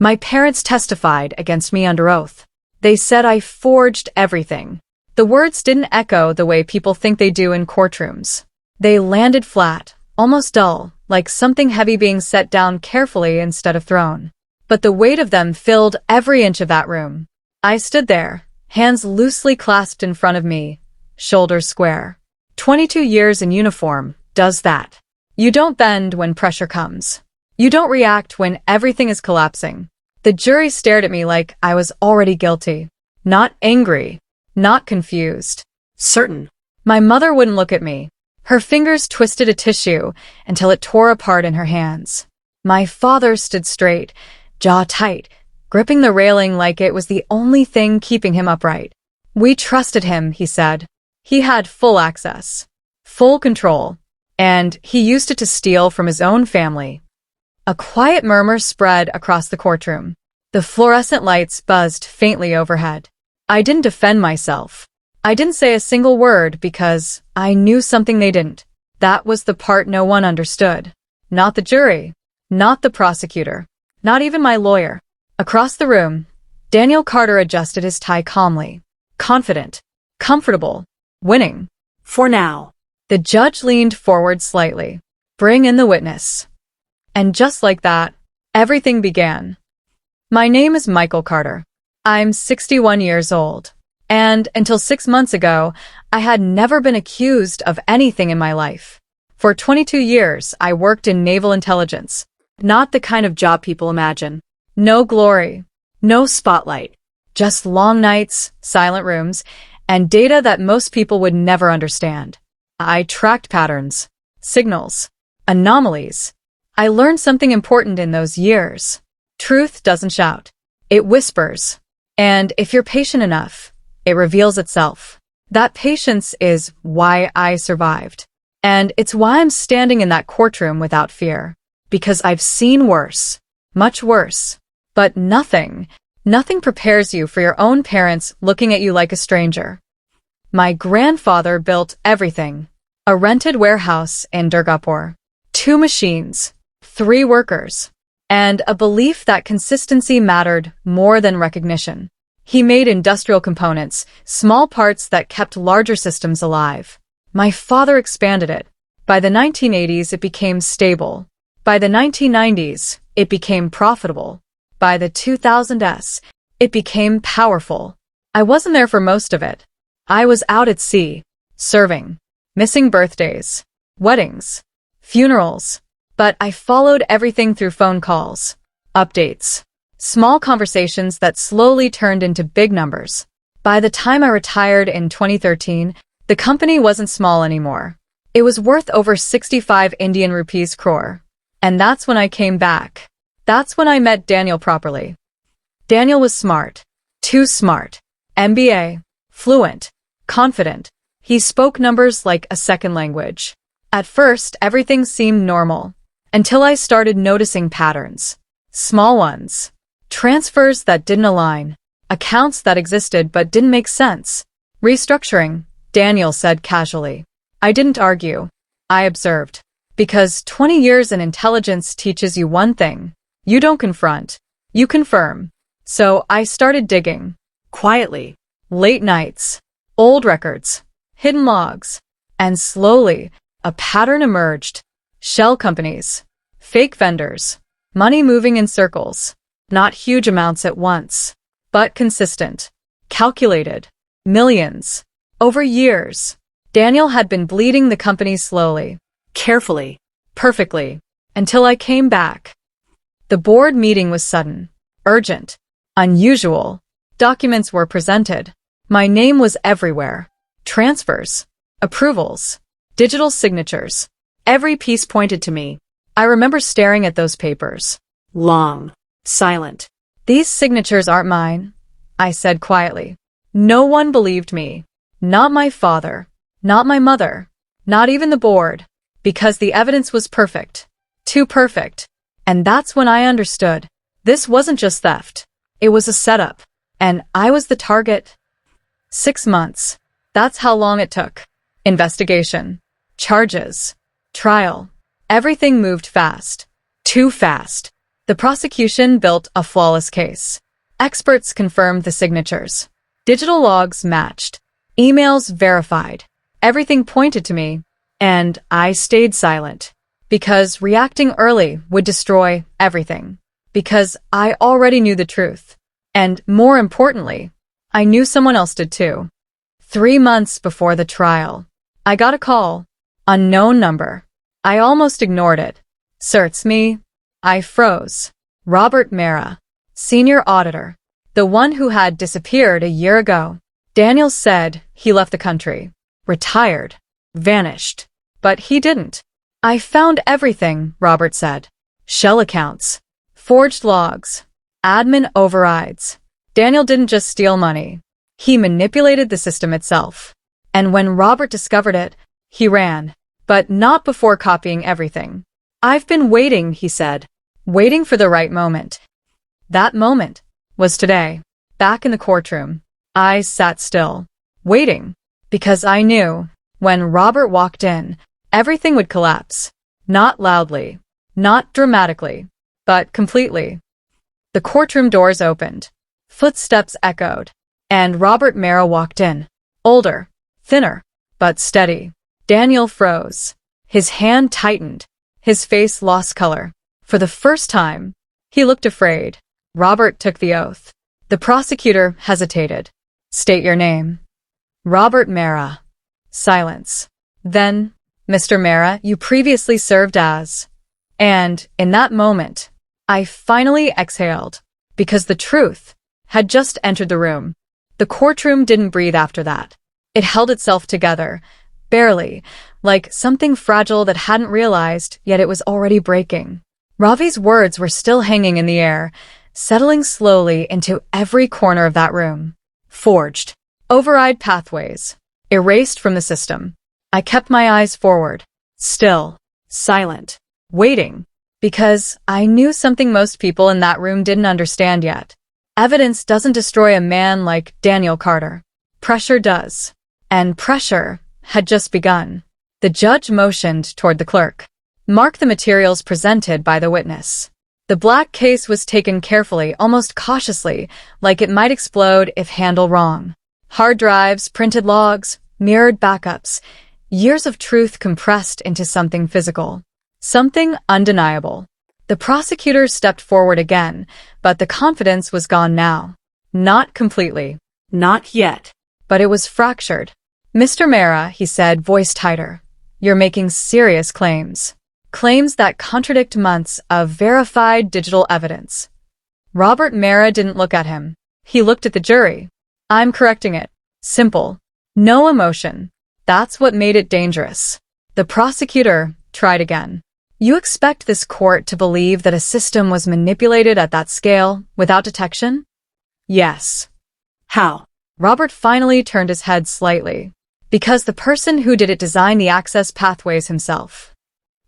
My parents testified against me under oath. They said I forged everything. The words didn't echo the way people think they do in courtrooms. They landed flat, almost dull, like something heavy being set down carefully instead of thrown. But the weight of them filled every inch of that room. I stood there, hands loosely clasped in front of me, shoulders square. 22 years in uniform does that. You don't bend when pressure comes. You don't react when everything is collapsing. The jury stared at me like I was already guilty. Not angry. Not confused. Certain. My mother wouldn't look at me. Her fingers twisted a tissue until it tore apart in her hands. My father stood straight, jaw tight, gripping the railing like it was the only thing keeping him upright. We trusted him, he said. He had full access. Full control. And he used it to steal from his own family. A quiet murmur spread across the courtroom. The fluorescent lights buzzed faintly overhead. I didn't defend myself. I didn't say a single word because I knew something they didn't. That was the part no one understood. Not the jury. Not the prosecutor. Not even my lawyer. Across the room, Daniel Carter adjusted his tie calmly. Confident. Comfortable. Winning. For now. The judge leaned forward slightly. Bring in the witness. And just like that, everything began. My name is Michael Carter. I'm 61 years old. And until 6 months ago, I had never been accused of anything in my life. For 22 years, I worked in naval intelligence. Not the kind of job people imagine. No glory. No spotlight. Just long nights, silent rooms, and data that most people would never understand. I tracked patterns, signals, anomalies. I learned something important in those years. Truth doesn't shout. It whispers. And if you're patient enough, it reveals itself. That patience is why I survived. And it's why I'm standing in that courtroom without fear. Because I've seen worse. Much worse. But nothing prepares you for your own parents looking at you like a stranger. My grandfather built everything. A rented warehouse in Durgapur. 2 machines. 3 workers. And a belief that consistency mattered more than recognition. He made industrial components, small parts that kept larger systems alive. My father expanded it. By the 1980s, it became stable. By the 1990s, it became profitable. By the 2000s, it became powerful. I wasn't there for most of it. I was out at sea, serving, missing birthdays, weddings, funerals. But I followed everything through phone calls, updates, small conversations that slowly turned into big numbers. By the time I retired in 2013, the company wasn't small anymore. It was worth over 65 Indian rupees crore. And that's when I came back. That's when I met Daniel properly. Daniel was smart. Too smart. MBA. Fluent. Confident. He spoke numbers like a second language. At first, everything seemed normal. Until I started noticing patterns. Small ones. Transfers that didn't align. Accounts that existed but didn't make sense. Restructuring, Daniel said casually. I didn't argue. I observed. Because 20 years in intelligence teaches you one thing. You don't confront. You confirm. So I started digging. Quietly. Late nights. Old records. Hidden logs. And slowly, a pattern emerged. Shell companies. Fake vendors. Money moving in circles. Not huge amounts at once. But consistent. Calculated. Millions. Over years. Daniel had been bleeding the company slowly. Carefully. Perfectly. Until I came back. The board meeting was sudden. Urgent. Unusual. Documents were presented. My name was everywhere. Transfers. Approvals. Digital signatures. Every piece pointed to me. I remember staring at those papers. Long. Silent. These signatures aren't mine, I said quietly. No one believed me. Not my father. Not my mother. Not even the board. Because the evidence was perfect. Too perfect. And that's when I understood. This wasn't just theft. It was a setup. And I was the target. 6 months. That's how long it took. Investigation. Charges. Trial. Everything moved fast. Too fast. The prosecution built a flawless case. Experts confirmed the signatures. Digital logs matched. Emails verified. Everything pointed to me, and I stayed silent. Because reacting early would destroy everything. Because I already knew the truth. And more importantly, I knew someone else did too. 3 months before the trial, I got a call. Unknown number. I almost ignored it. Certs me. I froze. Robert Mara, senior auditor. The one who had disappeared a year ago. Daniel said he left the country. Retired. Vanished. But he didn't. I found everything, Robert said. Shell accounts. Forged logs. Admin overrides. Daniel didn't just steal money. He manipulated the system itself. And when Robert discovered it, he ran. But not before copying everything. I've been waiting, he said. Waiting for the right moment. That moment was today. Back in the courtroom. I sat still. Waiting. Because I knew, when Robert walked in, everything would collapse. Not loudly. Not dramatically. But completely. The courtroom doors opened. Footsteps echoed. And Robert Mara walked in. Older. Thinner. But steady. Daniel froze. His hand tightened. His face lost color. For the first time, he looked afraid. Robert took the oath. The prosecutor hesitated. State your name. Robert Mara. Silence. Then, Mr. Mara, you previously served as... And, in that moment, I finally exhaled. Because the truth had just entered the room. The courtroom didn't breathe after that. It held itself together. Barely. Like something fragile that hadn't realized, yet it was already breaking. Ravi's words were still hanging in the air, settling slowly into every corner of that room. Forged. Override pathways. Erased from the system. I kept my eyes forward. Still. Silent. Waiting. Because I knew something most people in that room didn't understand yet. Evidence doesn't destroy a man like Daniel Carter. Pressure does. And pressure had just begun. The judge motioned toward the clerk. Mark the materials presented by the witness. The black case was taken carefully, almost cautiously, like it might explode if handled wrong. Hard drives, printed logs, mirrored backups, years of truth compressed into something physical. Something undeniable. The prosecutor stepped forward again, but the confidence was gone now. Not completely. Not yet. But it was fractured. Mr. Mara, he said, voice tighter. You're making serious claims. Claims that contradict months of verified digital evidence. Robert Mara didn't look at him. He looked at the jury. I'm correcting it. Simple. No emotion. That's what made it dangerous. The prosecutor tried again. You expect this court to believe that a system was manipulated at that scale without detection? Yes. How? Robert finally turned his head slightly. Because the person who did it designed the access pathways himself.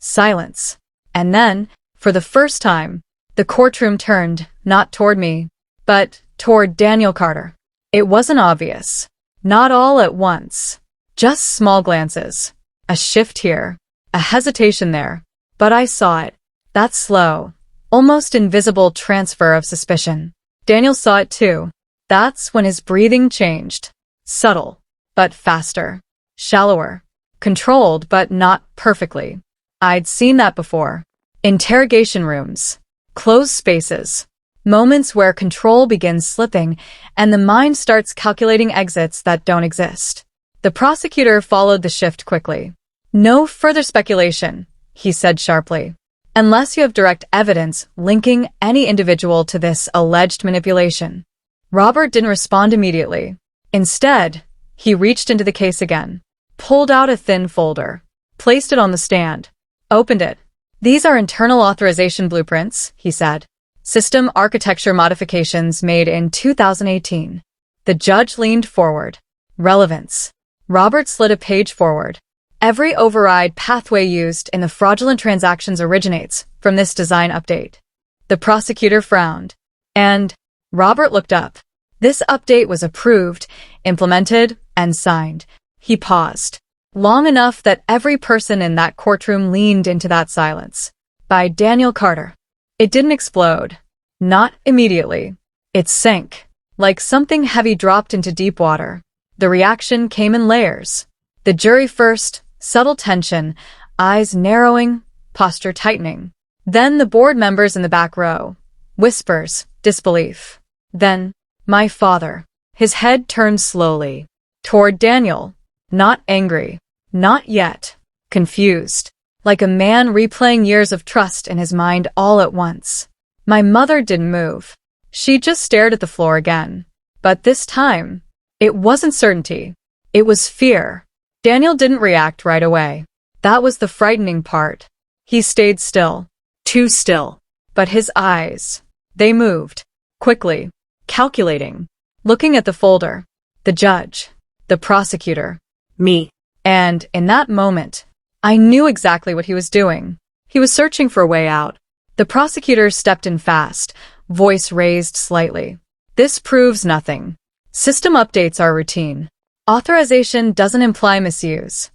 Silence. And then, for the first time, the courtroom turned, not toward me, but toward Daniel Carter. It wasn't obvious. Not all at once. Just small glances. A shift here. A hesitation there. But I saw it. That slow, almost invisible transfer of suspicion. Daniel saw it too. That's when his breathing changed. Subtle, but faster. Shallower. Controlled, but not perfectly. I'd seen that before. Interrogation rooms. Closed spaces. Moments where control begins slipping and the mind starts calculating exits that don't exist. The prosecutor followed the shift quickly. No further speculation, he said sharply. Unless you have direct evidence linking any individual to this alleged manipulation. Robert didn't respond immediately. Instead, he reached into the case again, pulled out a thin folder, placed it on the stand, opened it. These are internal authorization blueprints, he said. System architecture modifications made in 2018. The judge leaned forward. Relevance. Robert slid a page forward. Every override pathway used in the fraudulent transactions originates from this design update. The prosecutor frowned. And Robert looked up. This update was approved, implemented, and signed. He paused. Long enough that every person in that courtroom leaned into that silence. By Daniel Carter. It didn't explode. Not immediately. It sank, like something heavy dropped into deep water. The reaction came in layers. The jury first, subtle tension, eyes narrowing, posture tightening. Then the board members in the back row. Whispers, disbelief. Then, my father. His head turned slowly. Toward Daniel. Not angry. Not yet. Confused. Like a man replaying years of trust in his mind all at once. My mother didn't move. She just stared at the floor again. But this time, it wasn't certainty. It was fear. Daniel didn't react right away. That was the frightening part. He stayed still. Too still. But his eyes, they moved. Quickly. Calculating. Looking at the folder. The judge. The prosecutor. Me. And in that moment, I knew exactly what he was doing. He was searching for a way out. The prosecutor stepped in fast, voice raised slightly. This proves nothing. System updates are routine. Authorization doesn't imply misuse.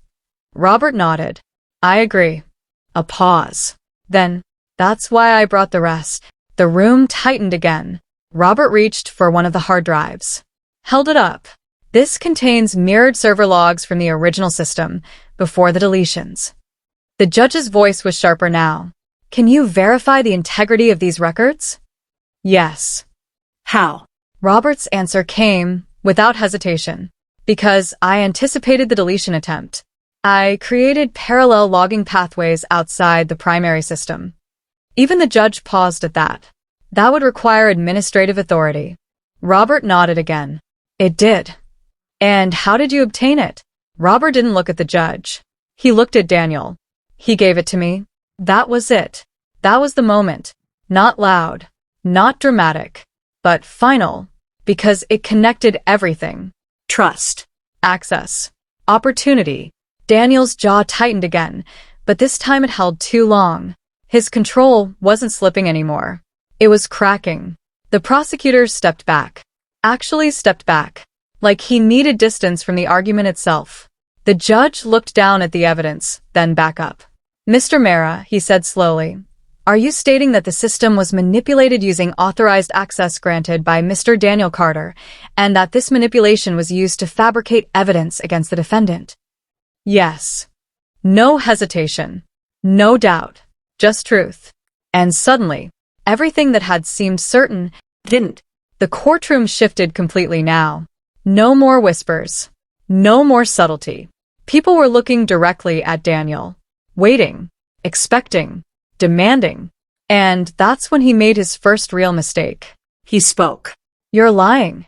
Robert nodded. I agree. A pause. Then, that's why I brought the rest. The room tightened again. Robert reached for one of the hard drives. Held it up. This contains mirrored server logs from the original system, before the deletions. The judge's voice was sharper now. Can you verify the integrity of these records? Yes. How? Robert's answer came, without hesitation. Because I anticipated the deletion attempt. I created parallel logging pathways outside the primary system. Even the judge paused at that. That would require administrative authority. Robert nodded again. It did. And how did you obtain it? Robert didn't look at the judge. He looked at Daniel. He gave it to me. That was it. That was the moment. Not loud. Not dramatic. But final. Because it connected everything. Trust. Access. Opportunity. Daniel's jaw tightened again, but this time it held too long. His control wasn't slipping anymore. It was cracking. The prosecutor stepped back. Actually stepped back. Like he needed distance from the argument itself. The judge looked down at the evidence, then back up. Mr. Mara, he said slowly, are you stating that the system was manipulated using authorized access granted by Mr. Daniel Carter, and that this manipulation was used to fabricate evidence against the defendant? Yes. No hesitation. No doubt. Just truth. And suddenly, everything that had seemed certain didn't. The courtroom shifted completely now. No more whispers. No more subtlety. People were looking directly at Daniel. Waiting. Expecting. Demanding. And that's when he made his first real mistake. He spoke. You're lying.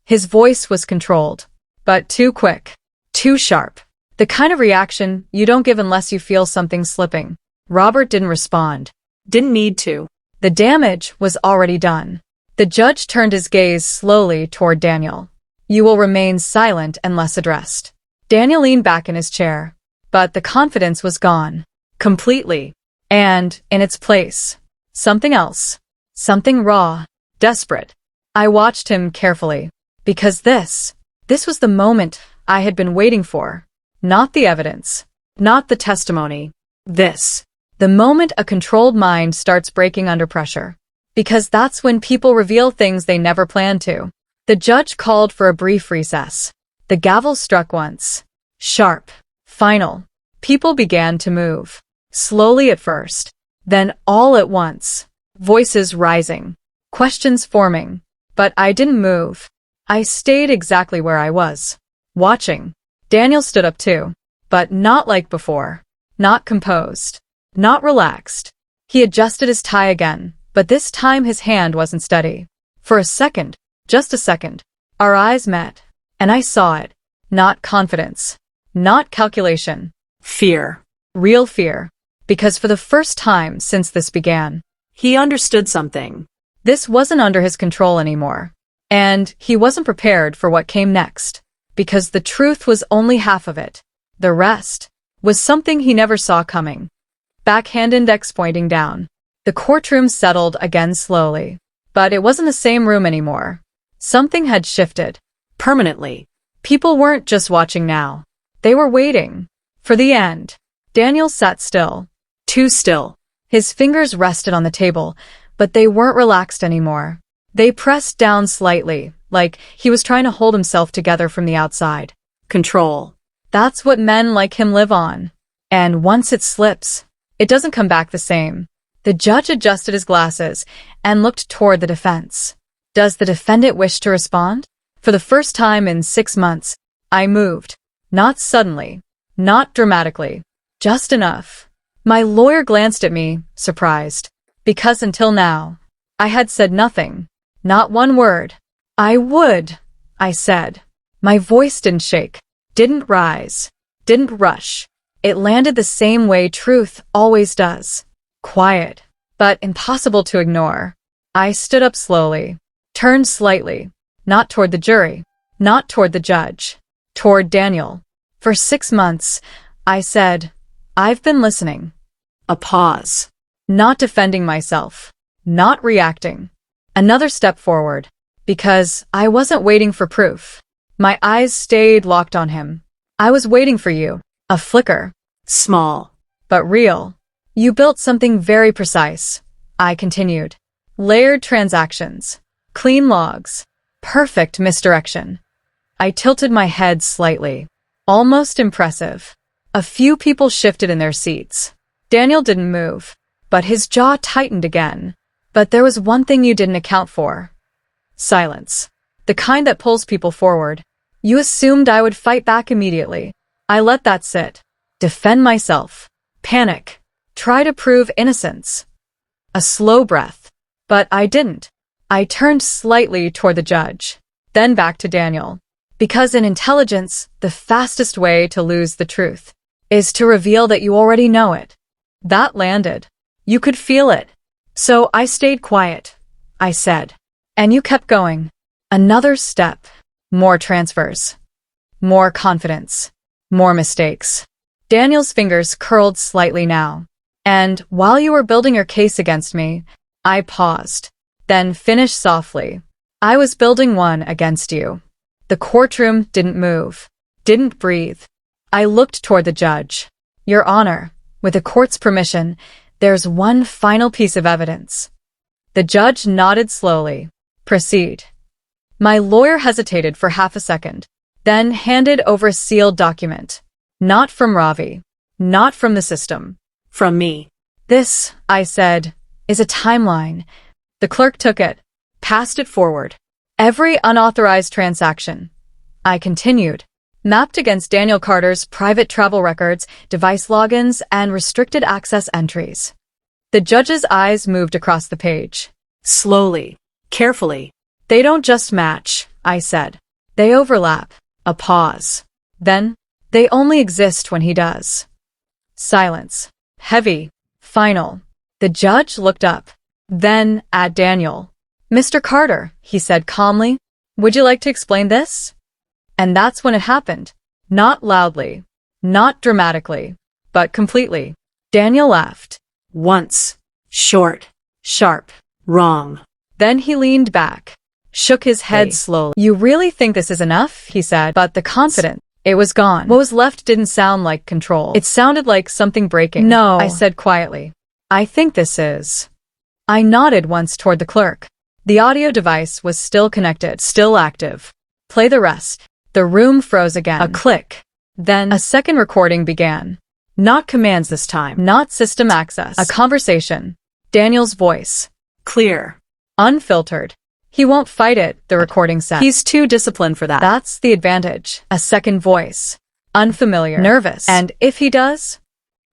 His voice was controlled. But too quick. Too sharp. The kind of reaction you don't give unless you feel something slipping. Robert didn't respond. Didn't need to. The damage was already done. The judge turned his gaze slowly toward Daniel. You will remain silent unless addressed. Daniel leaned back in his chair. But the confidence was gone. Completely. And, in its place, something else. Something raw. Desperate. I watched him carefully. Because this was the moment I had been waiting for. Not the evidence. Not the testimony. This. The moment a controlled mind starts breaking under pressure. Because that's when people reveal things they never planned to. The judge called for a brief recess. The gavel struck once. Sharp. Final. People began to move. Slowly at first. Then all at once. Voices rising. Questions forming. But I didn't move. I stayed exactly where I was. Watching. Daniel stood up too. But not like before. Not composed. Not relaxed. He adjusted his tie again, but this time his hand wasn't steady. For a second. Just a second. Our eyes met. And I saw it. Not confidence. Not calculation. Fear. Real fear. Because for the first time since this began, he understood something. This wasn't under his control anymore. And he wasn't prepared for what came next. Because the truth was only half of it. The rest was something he never saw coming. Backhand index pointing down. The courtroom settled again slowly. But it wasn't the same room anymore. Something had shifted. Permanently. People weren't just watching now. They were waiting. For the end. Daniel sat still. Too still. His fingers rested on the table, but they weren't relaxed anymore. They pressed down slightly, like he was trying to hold himself together from the outside. Control. That's what men like him live on. And once it slips, it doesn't come back the same. The judge adjusted his glasses and looked toward the defense. Does the defendant wish to respond? For the first time in 6 months, I moved. Not suddenly, not dramatically, just enough. My lawyer glanced at me, surprised, because until now, I had said nothing, not one word. I would, I said. My voice didn't shake, didn't rise, didn't rush. It landed the same way truth always does. Quiet, but impossible to ignore. I stood up slowly, turned slightly, not toward the jury, not toward the judge, toward Daniel. For 6 months, I said, I've been listening. A pause. Not defending myself, not reacting. Another step forward, because I wasn't waiting for proof. My eyes stayed locked on him. I was waiting for you. A flicker. Small. But real. You built something very precise, I continued. Layered transactions. Clean logs. Perfect misdirection. I tilted my head slightly. Almost impressive. A few people shifted in their seats. Daniel didn't move, but his jaw tightened again. But there was one thing you didn't account for. Silence. The kind that pulls people forward. You assumed I would fight back immediately. I let that sit. Defend myself. Panic. Try to prove innocence. A slow breath. But I didn't. I turned slightly toward the judge, then back to Daniel. Because in intelligence, the fastest way to lose the truth is to reveal that you already know it. That landed. You could feel it. So I stayed quiet, I said. And you kept going. Another step. More transfers. More confidence. More mistakes. Daniel's fingers curled slightly now. And while you were building your case against me, I paused, then finished softly. I was building one against you. The courtroom didn't move, didn't breathe. I looked toward the judge. Your Honor, with the court's permission, there's one final piece of evidence. The judge nodded slowly. Proceed. My lawyer hesitated for half a second, then handed over a sealed document. Not from Ravi. Not from the system. From me. This, I said, is a timeline. The clerk took it, passed it forward. Every unauthorized transaction, I continued, mapped against Daniel Carter's private travel records, device logins, and restricted access entries. The judge's eyes moved across the page. Slowly. Carefully. They don't just match, I said. They overlap. A pause. Then, they only exist when he does. Silence. Heavy. Final. The judge looked up. Then, at Daniel. Mr. Carter, he said calmly, would you like to explain this? And that's when it happened. Not loudly. Not dramatically. But completely. Daniel laughed. Once. Short. Sharp. Wrong. Then he leaned back. Shook his head slowly. You really think this is enough? He said, but the confidence, it was gone. What was left didn't sound like control. It sounded like something breaking. No, I said quietly. I think this is. I nodded once toward the clerk. The audio device was still connected, still active. Play the rest. The room froze again. A click. Then a second recording began. Not commands this time. Not system access. A conversation. Daniel's voice. Clear. Unfiltered. He won't fight it, the recording said. He's too disciplined for that. That's the advantage. A second voice. Unfamiliar. Nervous. And if he does?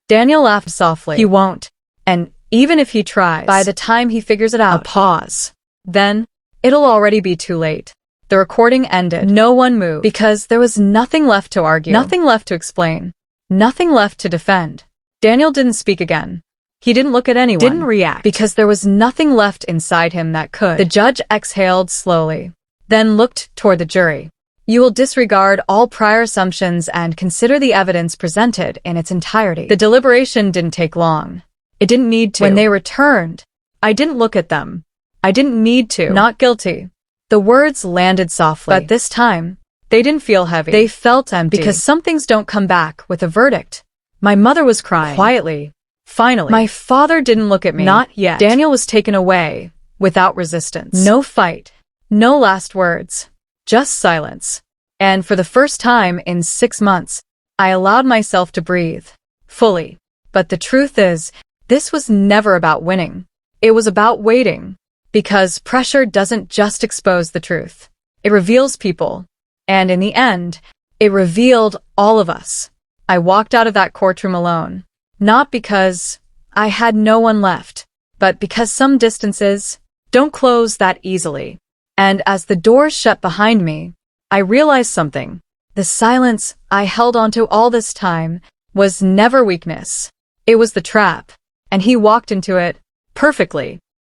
Daniel laughed softly. He won't. And even if he tries, by the time he figures it out, a pause. Then, it'll already be too late. The recording ended. No one moved. Because there was nothing left to argue. Nothing left to explain. Nothing left to defend. Daniel didn't speak again. He didn't look at anyone. Didn't react. Because there was nothing left inside him that could. The judge exhaled slowly. Then looked toward the jury. You will disregard all prior assumptions and consider the evidence presented in its entirety. The deliberation didn't take long. It didn't need to. When they returned, I didn't look at them. I didn't need to. Not guilty. The words landed softly. But this time, they didn't feel heavy. They felt empty. Because some things don't come back with a verdict. My mother was crying. Quietly. Finally, my father didn't look at me. Not yet. Daniel was taken away without resistance. No fight. No last words. Just silence. And for the first time in 6 months, I allowed myself to breathe. Fully. But the truth is, this was never about winning. It was about waiting. Because pressure doesn't just expose the truth. It reveals people. And in the end, it revealed all of us. I walked out of that courtroom alone. Not because I had no one left, but because some distances don't close that easily. And as the doors shut behind me, I realized something. The silence I held onto all this time was never weakness. It was the trap. And he walked into it perfectly.